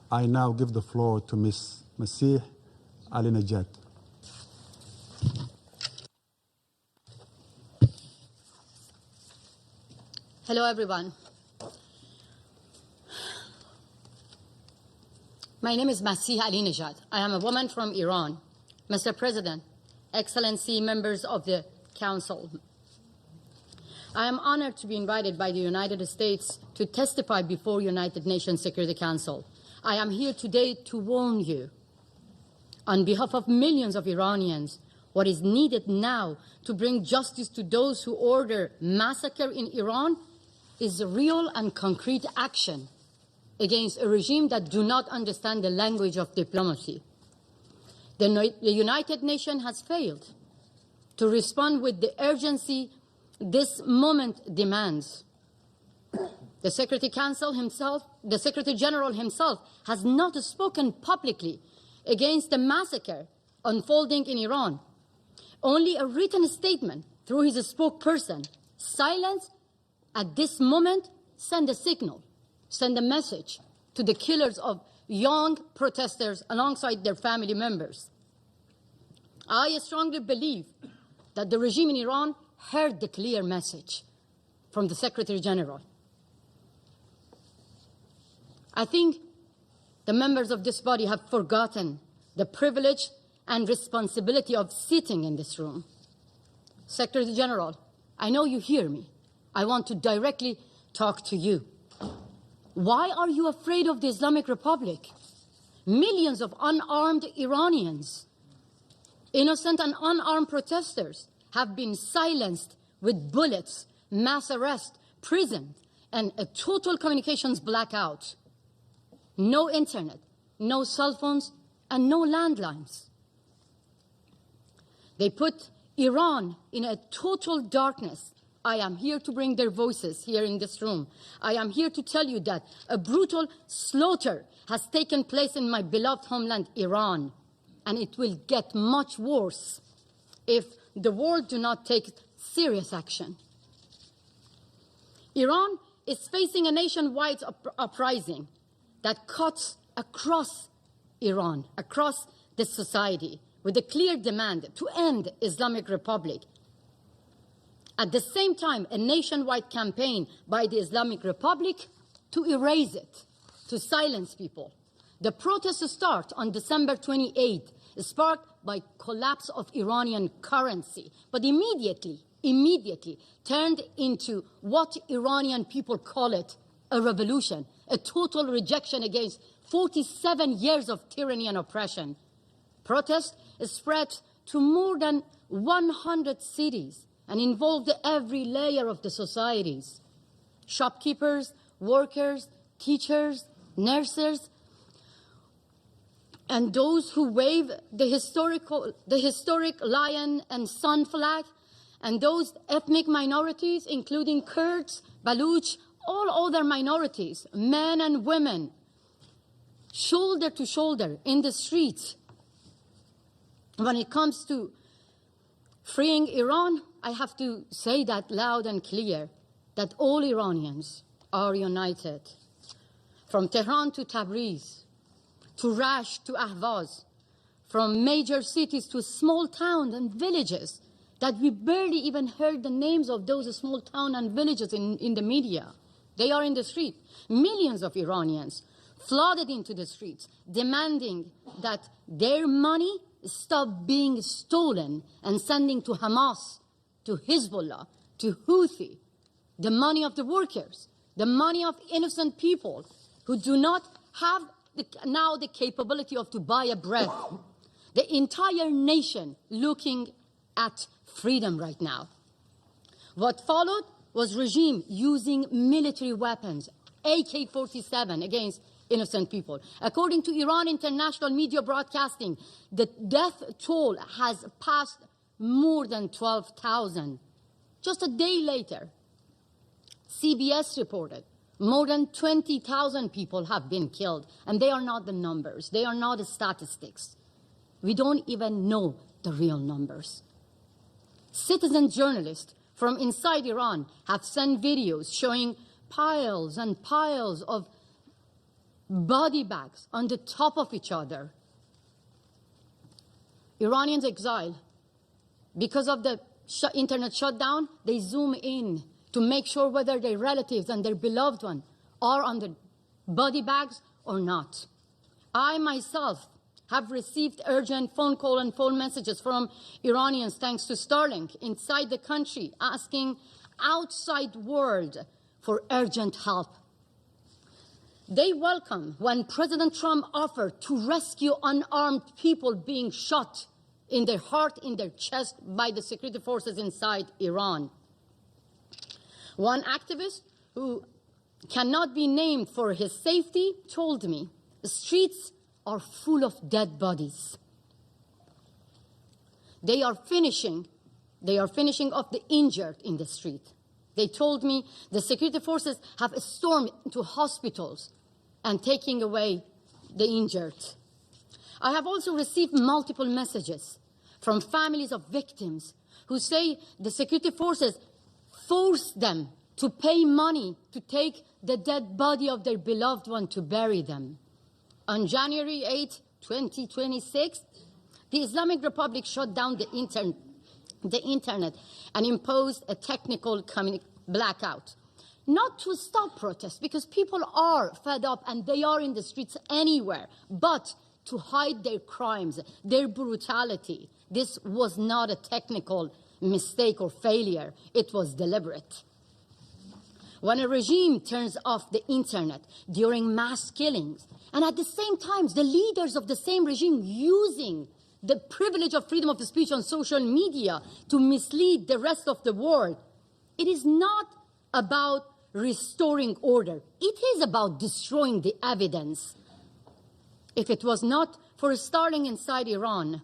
I now give the floor to Ms. Massih Ali Najad. Hello, everyone. My name is Massih Ali Najad. I am a woman from Iran. Mr. President, Excellency, members of the Council, I am honored to be invited by the United States to testify before United Nations Security Council. I am here today to warn you, on behalf of millions of Iranians, what is needed now to bring justice to those who order massacre in Iran is real and concrete action against a regime that do not understand the language of diplomacy. The United Nations has failed to respond with the urgency this moment demands. The Security Council himself, the Secretary General himself, has not spoken publicly against the massacre unfolding in Iran. Only a written statement through his spokesperson, silence at this moment, send a signal, send a message to the killers of young protesters alongside their family members. I strongly believe that the regime in Iran heard the clear message from the Secretary General. I think the members of this body have forgotten the privilege and responsibility of sitting in this room. Secretary General, I know you hear me. I want to directly talk to you. Why are you afraid of the Islamic Republic? Millions of unarmed Iranians, innocent and unarmed protesters, have been silenced with bullets, mass arrest, prison, and a total communications blackout. No internet, no cell phones, and no landlines. They put Iran in a total darkness. I am here to bring their voices here in this room. I am here to tell you that a brutal slaughter has taken place in my beloved homeland, Iran, and it will get much worse if the world do not take serious action. Iran is facing a nationwide uprising that cuts across Iran, across the society, with a clear demand to end Islamic Republic. At the same time, a nationwide campaign by the Islamic Republic to erase it, to silence people. The protests start on December 28th, sparked by collapse of Iranian currency, but immediately turned into what Iranian people call it, a revolution, a total rejection against 47 years of tyranny and oppression. Protests spread to more than 100 cities and involved every layer of the societies. Shopkeepers, workers, teachers, nurses, and those who wave the historic lion and sun flag, and those ethnic minorities, including Kurds, Baluch, all other minorities, men and women, shoulder to shoulder in the streets. When it comes to freeing Iran, I have to say that loud and clear, that all Iranians are united. From Tehran to Tabriz, to Rash to Ahvaz, from major cities to small towns and villages, that we barely even heard the names of those small towns and villages in the media. They are in the street. Millions of Iranians flooded into the streets, demanding that their money stop being stolen and sending to Hamas, to Hezbollah, to Houthi, the money of the workers, the money of innocent people who do not have now the capability of to buy a bread. The entire nation looking at freedom right now. What followed was regime using military weapons, AK-47 against innocent people. According to Iran International media broadcasting, the death toll has passed more than 12,000. Just a day later, CBS reported more than 20,000 people have been killed, and they are not the numbers. They are not the statistics. We don't even know the real numbers. Citizen journalists from inside Iran have sent videos showing piles and piles of body bags on the top of each other. Iranians exile. Because of the internet shutdown, they zoom in to make sure whether their relatives and their beloved one are on the body bags or not. I myself have received urgent phone call and phone messages from Iranians, thanks to Starlink, inside the country, asking outside world for urgent help. They welcome when President Trump offered to rescue unarmed people being shot in their heart, in their chest by the security forces inside Iran. One activist who cannot be named for his safety told me, the streets are full of dead bodies. They are finishing off the injured in the street. They told me the security forces have stormed into hospitals and taking away the injured. I have also received multiple messages from families of victims who say the security forces forced them to pay money to take the dead body of their beloved one to bury them. On January 8, 2026, the Islamic Republic shut down the internet and imposed a technical blackout. Not to stop protests, because people are fed up and they are in the streets anywhere, but to hide their crimes, their brutality. This was not a technical mistake or failure. It was deliberate. When a regime turns off the internet during mass killings, and at the same time, the leaders of the same regime using the privilege of freedom of speech on social media to mislead the rest of the world, it is not about restoring order. It is about destroying the evidence. If it was not for Starlink inside Iran,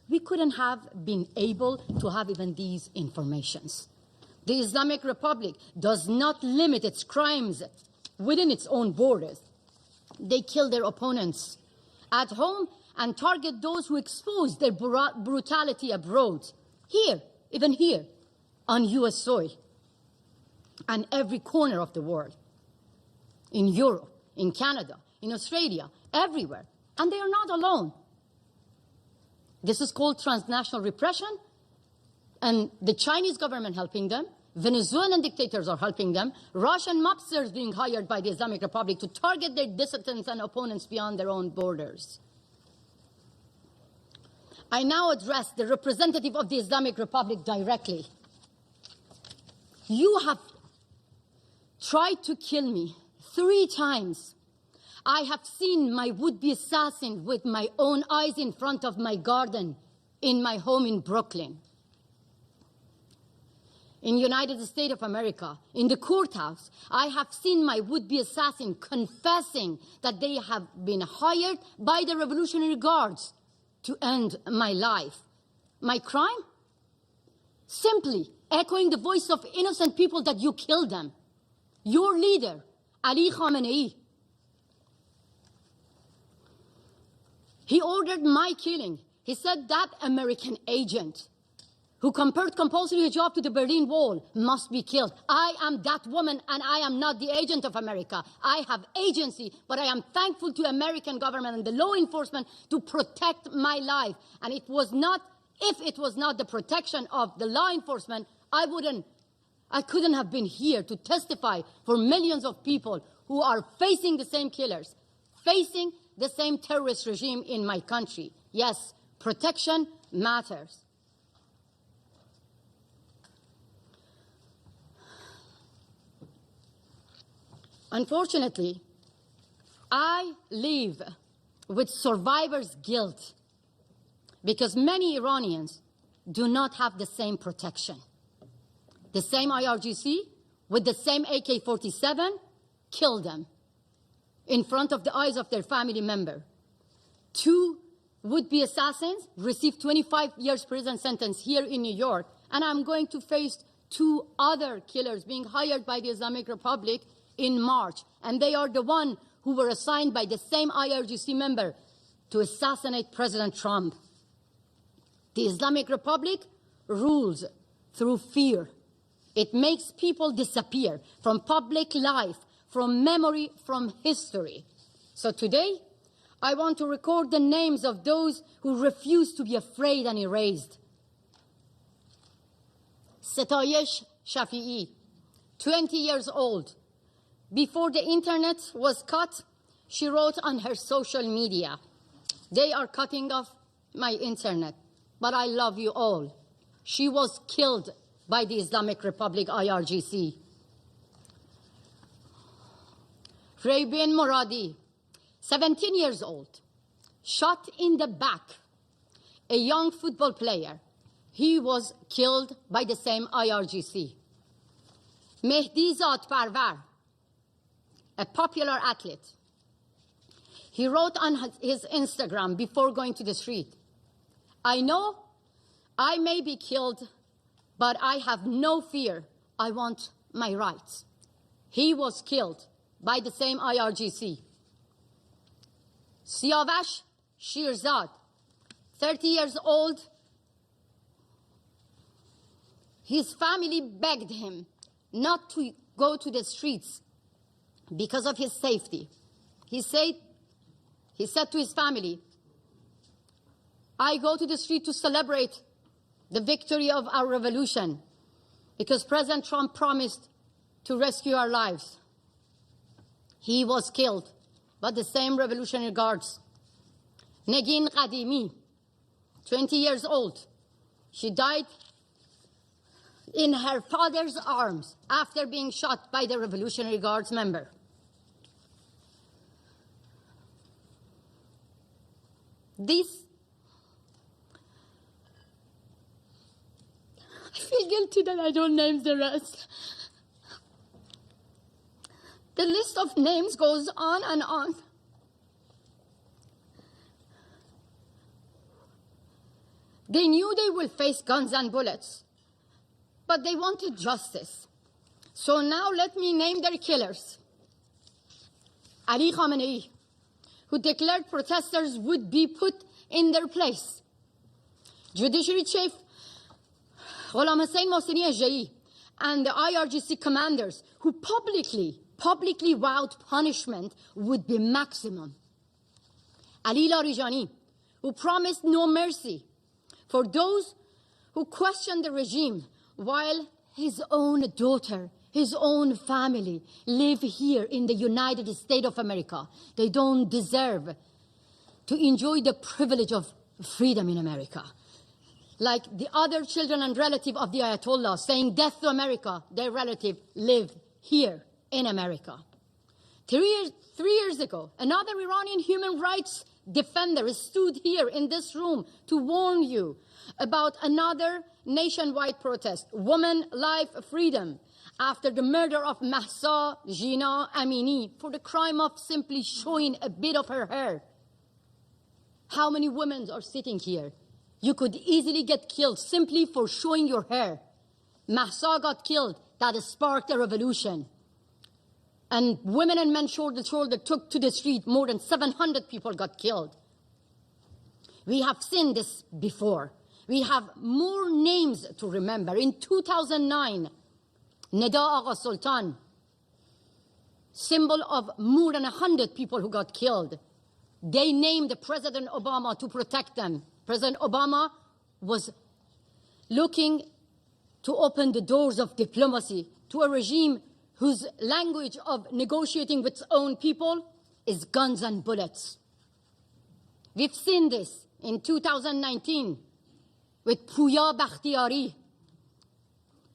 we couldn't have been able to have even these informations. The Islamic Republic does not limit its crimes within its own borders. They kill their opponents at home and target those who expose their brutality abroad. Here, even here, on US soil, and every corner of the world, in Europe, in Canada, in Australia, everywhere. And they are not alone. This is called transnational repression, and the Chinese government helping them, Venezuelan dictators are helping them, Russian mobsters being hired by the Islamic Republic to target their dissidents and opponents beyond their own borders. I now address the representative of the Islamic Republic directly. You have tried to kill me 3 times. I have seen my would-be assassin with my own eyes in front of my garden in my home in Brooklyn. In the United States of America, in the courthouse, I have seen my would-be assassin confessing that they have been hired by the Revolutionary Guards to end my life. My crime? Simply echoing the voice of innocent people that you killed them. Your leader, Ali Khamenei, he ordered my killing. He said that American agent who compared compulsory hijab to the Berlin Wall must be killed. I am that woman, and I am not the agent of America. I have agency, but I am thankful to American government and the law enforcement to protect my life. And it was not, if it was not the protection of the law enforcement, I couldn't have been here to testify for millions of people who are facing the same killers, facing the same terrorist regime in my country. Yes, protection matters. Unfortunately, I live with survivor's guilt because many Iranians do not have the same protection. The same IRGC with the same AK-47 killed them in front of the eyes of their family member. 2 would-be assassins received 25 years prison sentence here in New York, and I'm going to face 2 other killers being hired by the Islamic Republic in March, and they are the one who were assigned by the same IRGC member to assassinate President Trump. The Islamic Republic rules through fear. It makes people disappear from public life, from memory, from history. So today, I want to record the names of those who refuse to be afraid and erased. Setayesh Shafi'i, 20 years old. Before the internet was cut, she wrote on her social media, "They are cutting off my internet, but I love you all." She was killed by the Islamic Republic IRGC. Raybin Moradi, 17 years old, shot in the back, a young football player. He was killed by the same IRGC. Mehdi Zadparvar, a popular athlete. He wrote on his Instagram before going to the street, "I know I may be killed, but I have no fear. I want my rights." He was killed by the same IRGC. Siavash Shirzad, 30 years old. His family begged him not to go to the streets because of his safety. He said to his family, "I go to the street to celebrate the victory of our revolution because President Trump promised to rescue our lives." He was killed by the same Revolutionary Guards. Negin Qadimi, 20 years old. She died in her father's arms after being shot by the Revolutionary Guards member. I feel guilty that I don't name the rest. The list of names goes on and on. They knew they will face guns and bullets, but they wanted justice. So now let me name their killers. Ali Khamenei, who declared protesters would be put in their place. Judiciary Chief Ghulam Hussein Mohseni Ejei and the IRGC commanders who publicly vowed punishment would be maximum. Ali Larijani, who promised no mercy for those who questioned the regime, while his own daughter, his own family live here in the United States of America. They don't deserve to enjoy the privilege of freedom in America. Like the other children and relatives of the Ayatollah saying death to America, their relative live here in America. 3 years ago, another Iranian human rights defender stood here in this room to warn you about another nationwide protest, Women, Life, Freedom, after the murder of Mahsa Jina Amini for the crime of simply showing a bit of her hair. How many women are sitting here? You could easily get killed simply for showing your hair. Mahsa got killed. That sparked a revolution. And women and men shoulder to shoulder took to the street. More than 700 people got killed. We have seen this before. We have more names to remember. In 2009, Neda Agha Sultan, symbol of more than 100 people who got killed. They named President Obama to protect them. President Obama was looking to open the doors of diplomacy to a regime whose language of negotiating with its own people is guns and bullets. We've seen this in 2019 with Pouya Bakhtiari,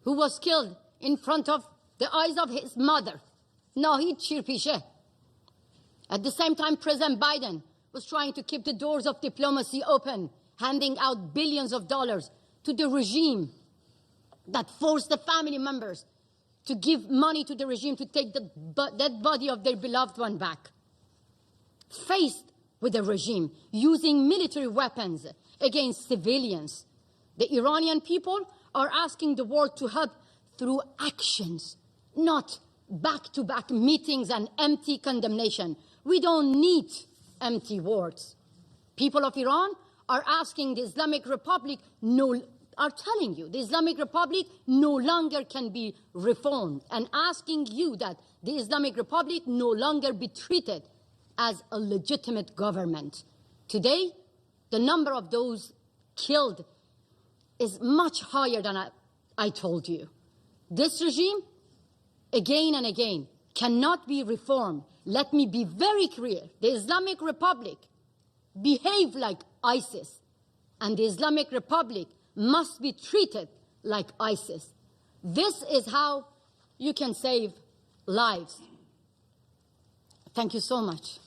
who was killed in front of the eyes of his mother, Nahid Shirpishe. At the same time, President Biden was trying to keep the doors of diplomacy open, handing out billions of dollars to the regime that forced the family members to give money to the regime to take the dead body of their beloved one back. Faced with the regime using military weapons against civilians, the Iranian people are asking the world to help through actions, not back-to-back meetings and empty condemnation. We don't need empty words. People of Iran are asking the Islamic Republic, are telling you the Islamic Republic no longer can be reformed, and asking you that the Islamic Republic no longer be treated as a legitimate government. Today, the number of those killed is much higher than I told you. This regime, again and again, cannot be reformed. Let me be very clear. The Islamic Republic behave like ISIS, and the Islamic Republic must be treated like ISIS. This is how you can save lives. Thank you so much.